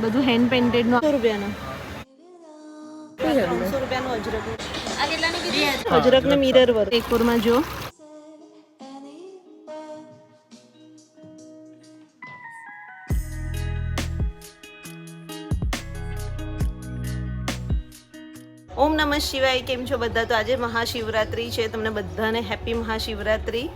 બધું hand painted નો 100 રૂપિયાનો 300 રૂપિયાનો અજરક ને મિરર વર્ક એકોરમાં જો ઓમ નમઃ શિવાય. કેમ છો બધા? તો આજે મહાશિવરાત્રી છે, તમને બધાને હેપી મહાશિવરાત્રી.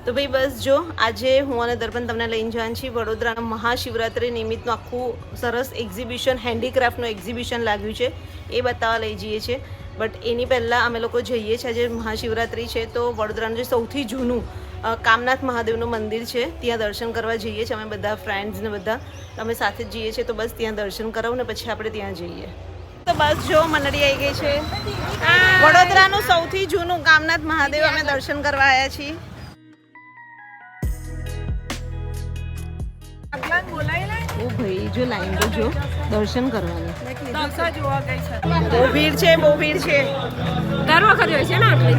તો ભાઈ બસ જો આજે હું અને દર્પણ તમને લઈને જવાનું છીએ વડોદરાના મહાશિવરાત્રી નિમિત્તનું આખું સરસ એક્ઝિબિશન, હેન્ડીક્રાફ્ટનું એક્ઝિબિશન લાગ્યું છે, એ બતાવવા લઈ જઈએ છીએ. બટ એની પહેલાં અમે લોકો જઈએ છીએ. આજે મહાશિવરાત્રી છે તો વડોદરાનું જે સૌથી જૂનું કામનાથ મહાદેવનું મંદિર છે ત્યાં દર્શન કરવા જઈએ છીએ. અમે બધા ફ્રેન્ડ્સ ને બધા અમે સાથે જ જઈએ છીએ. તો બસ ત્યાં દર્શન કરાવું ને પછી આપણે ત્યાં જઈએ. તો બસ જો મંડળી આવી ગઈ છે. વડોદરાનું સૌથી જૂનું કામનાથ મહાદેવ અમે દર્શન કરવા આવ્યા છીએ. ઓ ભાઈ જો લાઈન તો જો દર્શન કરવાની બહુ ભીડ છે, બહુ ભીડ છે. દર વખત હોય છે ને આટલી.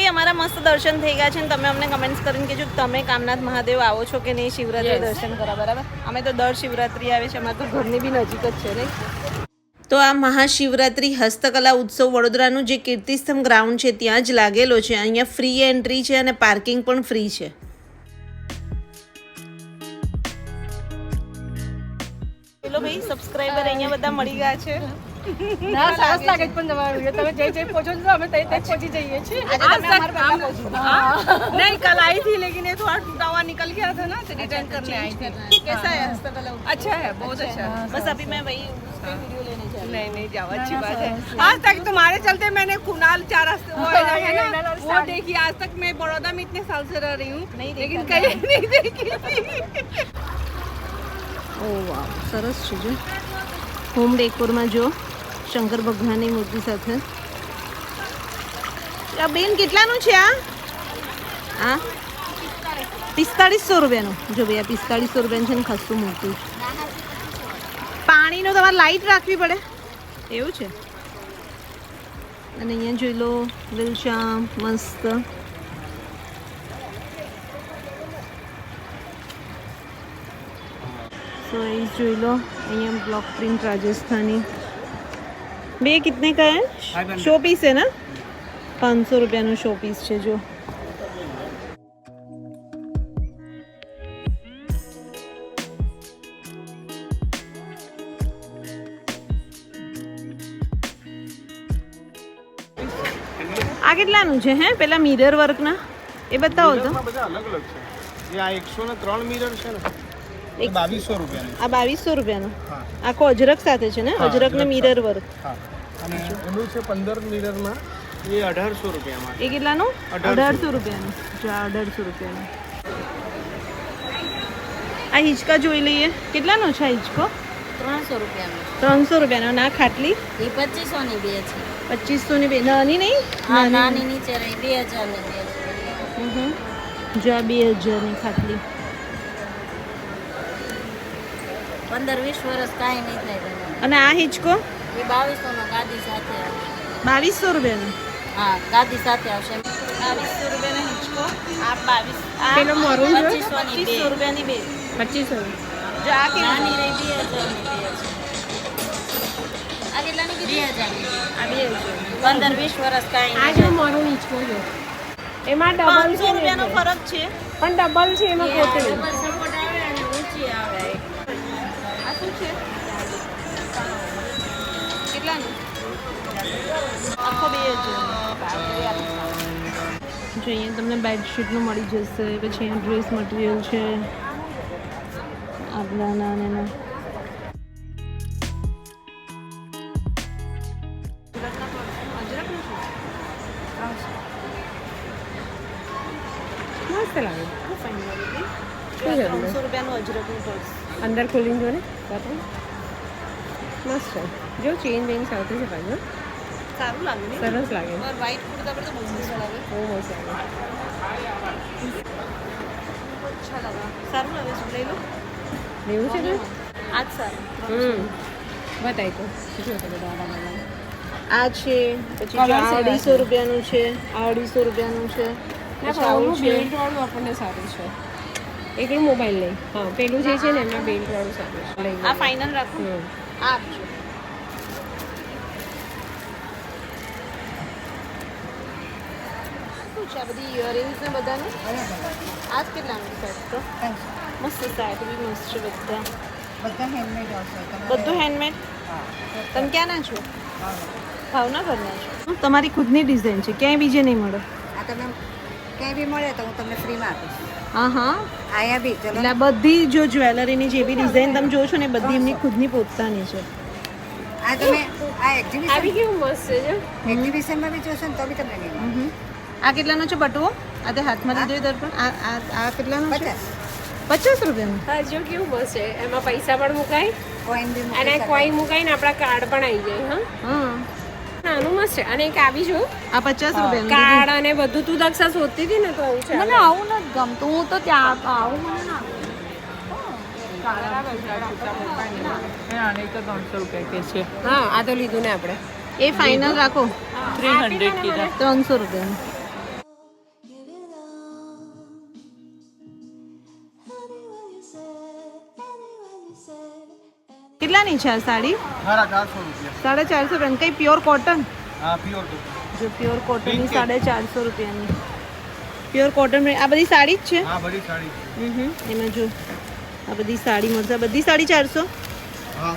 અમારા મસ્ત દર્શન થઈ ગયા છે ને તમે અમને કમેન્ટ્સ કરીને કહેજો તમે કામનાથ મહાદેવ આવો છો કે નહીં શિવરાત્રી દર્શન કરવા. બરાબર, અમે તો દર શિવરાત્રી આવે છે, અમારે તો ઘરની બી નજીક જ છે ને. તો આ મહાશિવરાત્રી હસ્તકલા ઉત્સવ વડોદરાનું જે કીર્તિસ્તંભ ગ્રાઉન્ડ છે ત્યાં જ લાગેલો છે. અહીંયા ફ્રી એન્ટ્રી છે અને પાર્કિંગ પણ ફ્રી છે. ચલો ભાઈ, સબસ્ક્રાઇબર અહીંયા બધા મળી ગયા છે. ના સરસ લાગે પણ તમારું તમે જઈ જઈ પહોંચો છો, અમે તઈ તઈ પહોંચી જઈએ છીએ. नहीं कल आई थी लेकिन ये थोड़ा टूटा हुआ निकल गया था ना, तो रिटर्न करने आई थी. कैसा है हस्तकला? अच्छा है, बहुत अच्छा है. बस अभी मैं वही उसपे वीडियो लेने जा रही हूँ. नहीं नहीं जाओ, अच्छी बात है. आज तक तुम्हारे चलते मैंने कुणाल चार वो है ना वो देखी. आज तक मैं बड़ौदा में इतने साल से रह रही हूँ लेकिन कहीं नहीं देखी थी. ઓહ વાહ, સરસ છે. જો હોમ ડેકોરમાં જો શંકર ભગવાનની મૂર્તિ સાથે. આ બેન કેટલાનું છે આ? 4500 રૂપિયાનું. જો ભાઈ આ 4500 રૂપિયાનું છે ને ખસ્તું મૂર્તિ. પાણીનો તમારે લાઈટ રાખવી પડે એવું છે. અને અહીંયા જોઈ લો લીલચામ મસ્ત. तो इस જોઈ લો અહીંયા બ્લોક પ્રિન્ટ રાજસ્થાनी. બે कितने का है? शो पीस है ना? 500 રૂપિયાનું શો પીસ છે. જો આ કેટલાનું છે? હે પેલા મિરર વર્કના એ બતાવો તો. બધા અલગ અલગ છે. એ આ 103 મિરર છે ને, 2200 રૂપિયાનું. આ 2200 રૂપિયાનું આખો અજરક સાથે છે ને? અજરક ને મિરર વર્ક. હા, અને એનું છે 15 મિરરમાં, એ 1800 રૂપિયામાં. એ કેટલાનું? 1800 રૂપિયાનું. જો આ 1800 રૂપિયાનું. આ હિંચકા જોઈ લઈએ. કેટલાનો છે હિંચકો? 300 રૂપિયાનો. 300 રૂપિયાનો. ના ખાટલી એ 2500 ની બે છે. 2500 ની બે. નાની નહીં? હા, નાની નીચે રહી 2000 ની બે છે. જો આ 2000 ની ખાટલી. 15-20 વર્ષ કાંઈ નહીં થાય તમને. અને આ હિંચકો એ 2200 નો ગાદી સાથે આવશે. 2200 રૂપિયાનો. હા, ગાદી સાથે આવશે. 2200 રૂપિયાનો હિંચકો. જુઓ આ 22 આ પેલો મરૂન છે 2500 રૂપિયાની બે 2500 જો આ કેવી નાની રહી 2000 ની 2000 આ કેટલાની કીધી 2000 આ બે 15-20 વર્ષ કાંઈ આ જો મરૂન ઈચકો જો એમાં ડબલ છે 500 રૂપિયાનો ફરક છે પણ ડબલ છે એમાં કોટન ડબલ સપોર્ટ આવે અને ઊંચી આવે આ શું છે કેટલાનું આખો 2000 જો અહીંયા તમને બેડશીટનું મળી જશે પછી અહીંયા ડ્રેસ મટીરિયલ છે આટલાના અને એના મસ્ત લાગે ખૂબ ફાઇન લાગે છે. શું છે 300 રૂપિયાનું અજરકનું પર્સ અંદર ખોલીને જો ને બતાવો મસ્ત છે જો ચેન બેન સાથે છે પાછું સારું લાગે ને સરસ લાગે પર વ્હાઈટ કુર્તા પર તો બહુ મસ્ત લાગે બહુ મસ્ત લાગે અચ્છા લાગે સારું લાગે છે લઈ લો લેવું છે ને આ જ સારું બતાવી તો જો તો બધા આડા આ છે પછી Colour જો છે 250 રૂપિયાનું છે આ 250 રૂપિયાનું છે ના પછી આવું પણ છે બેલ્ટ વાળું આપણને સારું છે એકલું મોબાઈલ નહીં હા પેલું જે છે ને એમાં બેલ્ટ વાળું સારું છે લઈ આ ફાઇનલ રાખો હમ. આ આપજો શું છે આ બધી ઇયરિંગ્સ ને બધાનું આ જ કેટલાનું સેટ તો મસ્ત સેટ બી મસ્ત છે બધા બધું હેન્ડમેડ તમે ક્યાંના છો ભાવનગરના છો તમારી ખુદની ડિઝાઇન છે ક્યાંય બીજે નહીં મળે આ તમે ક્યાંય બી મળે તો હું તમને ફ્રીમાં આપીશ હા હા અહીંયા બી ચલો એટલે આ બધી જો જ્વેલરીની જે બી ડિઝાઇન તમે જોવો છો ને એ બધી એમની ખુદની પોતાની છે આ તમે આ આવી કેવું મસ્ત છે જો એક્ઝિબિશનમાં બી જોશો ને તો બી તમને નહીં મળે. આ કેટલાનો છે બટુઓ આ તે હાથમાં લીધો દર્પણ આ કેટલાનો છે 50 50 રૂપિયાનો હા જો કેવું મસ્ત છે એમાં પૈસા પણ મુકાય કોઈન બી મૂકી અને શકો. કોઈન મુકાય ને આપણા કાર્ડ પણ આવી જાય હા હા નાનું મસ્ત છે અને એક આવી જો આ 50 રૂપિયાનું કાર્ડ અને બધું તું દક્ષા શોધતી હતી ને તો આવું છે મને આવું નથી ગમતું હું તો ત્યાં આવું મને ના હા આ તો લીધું ને આપણે એ ફાઇનલ રાખો 300 કીધા 300 રૂપિયાનું કેટલાની છે આ સાડી 450 રૂપિયાની કઈ પ્યોર કોટન હા પ્યોર તો જો પ્યોર કોટનની 450 રૂપિયાની પ્યોર કોટન આ બધી સાડી જ છે હા બધી સાડી છે. એમાં જો આ બધી સાડી મળશે બધી સાડી 400 હા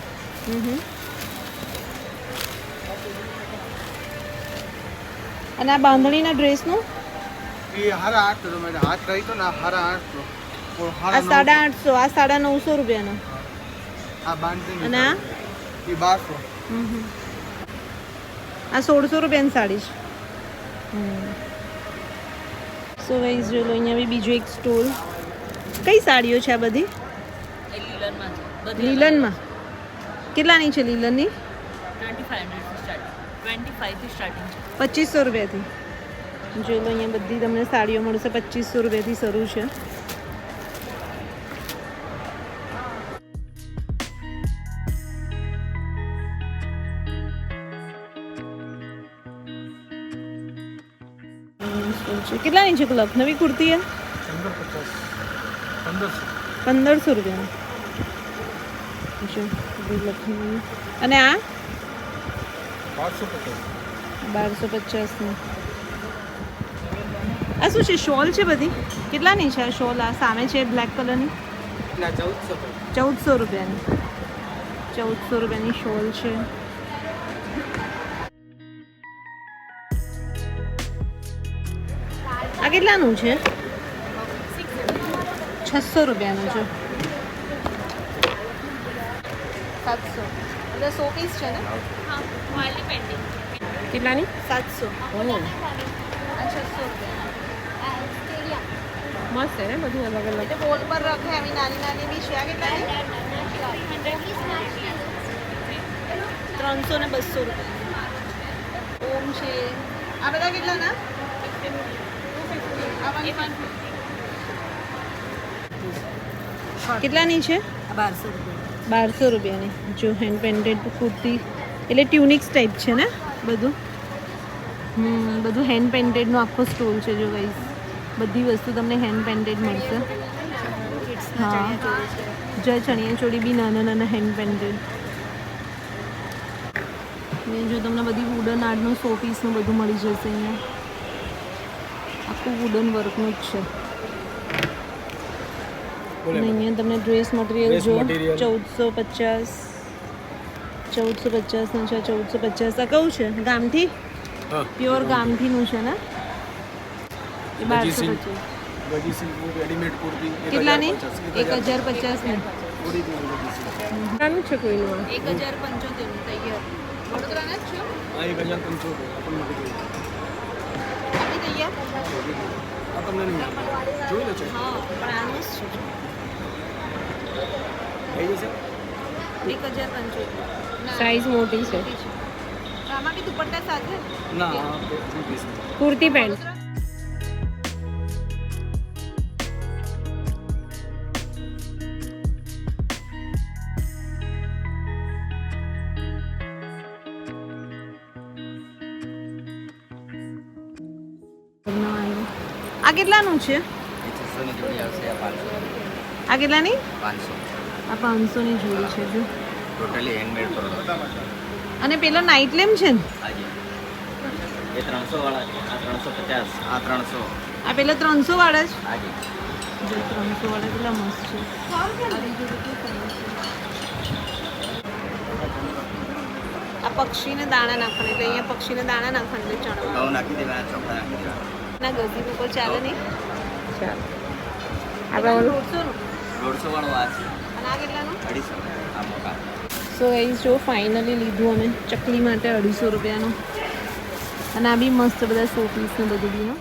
અને આ બાંધણીના ડ્રેસનું એ હારા 800 તમારે હાથ રહી તો ના હારા 800 और આ हारा 850 આ 950 રૂપિયાનો આ બાંધણી અને આ એ 1200 આ 1600 રૂપિયાની સાડી છે સો ગાઈઝ જો લો અહીંયા બી બીજો એક સ્ટોલ કઈ સાડીઓ છે આ બધી લીલનમાં કેટલાની છે લીલનની 2500 રૂપિયાથી જો લો અહીંયા બધી તમને સાડીઓ મળશે 2500 રૂપિયાથી શરૂ છે કેટલાની છે ક્લબ નવી કુર્તી છે 1500 રૂપિયાની જો બધી લખનવી અને આ 1250 ની આ શું છે શોલ છે બધી કેટલાની છે આ શોલ આ સામે છે બ્લેક કલરની 1400 રૂપિયાની 1400 રૂપિયાની શોલ છે આ કેટલાનું છે 600 રૂપિયાનું છે 700 એટલે 100 પીસ છે ને કેટલાની 700 ઓહ આ 600 રૂપિયા મસ્ત છે ને બધું અલગ અલગ એટલે બોલ પર રખે આવી નાની નાની બી છે આ કેટલાની 300 ને 200 રૂપિયા ઓમ છે આ બધા કેટલાના કેટલાની છે 1200 રૂપિયા 1200 રૂપિયાની જો હેન્ડ પેન્ટેડ કુર્તી એટલે ટ્યુનિક્સ ટાઈપ છે ને બધું બધું હેન્ડ પેન્ટેડનો આખો સ્ટોલ છે જો ગાઈઝ બધી વસ્તુ તમને હેન્ડ પેઇન્ટેડ મળશે. હા જય ચણિયા ચોળી બી નાના નાના હેન્ડ પેઇન્ટેડ. ને જો તમને બધી વુડન આર્ટનું શો પીસનું બધું મળી જશે અહીંયા. આખું વુડન વર્કનું જ છે. અને અહીંયા તમને ડ્રેસ મટીરિયલ જો 1450 1450 નું છે. 1450 આ કયું છે? ગામથી? પ્યોર ગામથીનું છે ને? એ 1250. કેટલાની? 1050 ની. ચાલુ છે કોઈનું આ? 1075 નું તૈયાર. વડોદરાના જ છો? હા 1075 આપણને મળી ગયું. આપી તૈયાર? આ તમને નહીં જોઈ લો છે હા પણ આનું જ છે. થઈ જશે 1075. સાઈઝ મોટી છે. આમાં બી દુપટ્ટા સાથે? ના આ 2 પીસ કુર્તી પેન્ટ. આ કેટલાનું છે? આ કેટલાની? 500 આ 500 ની જોડી છે જો. Totally handmade product. અને પેલો નાઇટ લેમ્પ છે ને? હાજી એ 300 વાળા છે. આ 350 આ 300 આ પેલા 300 વાળા જ. હાજી જો 300 વાળા કેટલા મસ્ત છે. આ પક્ષીને દાણા નાખવાના એટલે અહીંયા પક્ષીને દાણા નાખવાના એટલે ચણવા. ઘઉં નાખી દેવાના, ચોખા નાખી દેવાના. ના ગઝીબ ઉપર ચાલે નહીં. ચાલો આપણે ઓલું 150 નું. 150 વાળો આ છે. અને આ કેટલાનું? 250 આ મોટા. સો ગાઈઝ જો ફાઇનલી લીધું અમે ચકલી માટે 250 રૂપિયાનું. અને આ બી મસ્ત બધા શો પીસ ને બધું બી.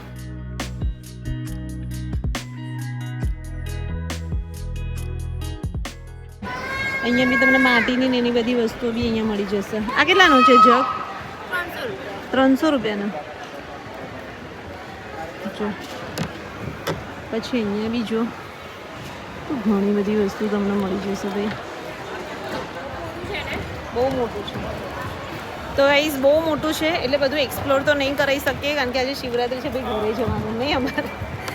અહીંયા બી તમને માટીની ને એની બધી વસ્તુઓ બી અહીંયા મળી જશે. આ કેટલાનું છે જગ? 300 રૂપિયાનું. જો પછી અહીંયા બી જો તો ઘણી બધી વસ્તુ તમને મળી જશે ભાઈ. બહુ મોટું છે. તો ગાઈઝ બહુ મોટું છે એટલે બધું એક્સપ્લોર તો નહીં કરી શકીએ કારણ કે આજે શિવરાત્રી છે ભાઈ, ઘરે જવાનું નહીં અમારે.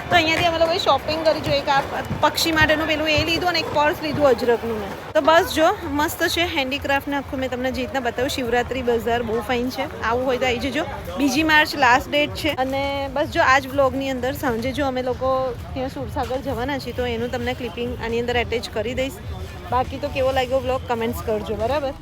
તો અહીંયાથી અમે લોકોએ શોપિંગ કરી જો. એક આ પક્ષી માટેનું પેલું એ લીધું અને એક પર્સ લીધું અજરકનું મેં. તો બસ જો મસ્ત છે હેન્ડીક્રાફ્ટને આખું મેં તમને જે રીતના બતાવ્યું. શિવરાત્રી બજાર બહુ ફાઇન છે. આવું હોય તો આવી જજો. 2 માર્ચ લાસ્ટ ડેટ છે. અને બસ જો આ જ બ્લોગની અંદર સાંજે જો અમે લોકો ત્યાં સુરસાગર જવાના છીએ તો એનું તમને ક્લિપિંગ આની અંદર એટેચ કરી દઈશ. બાકી તો કેવો લાગ્યો બ્લોગ કમેન્ટ્સ કરજો બરાબર.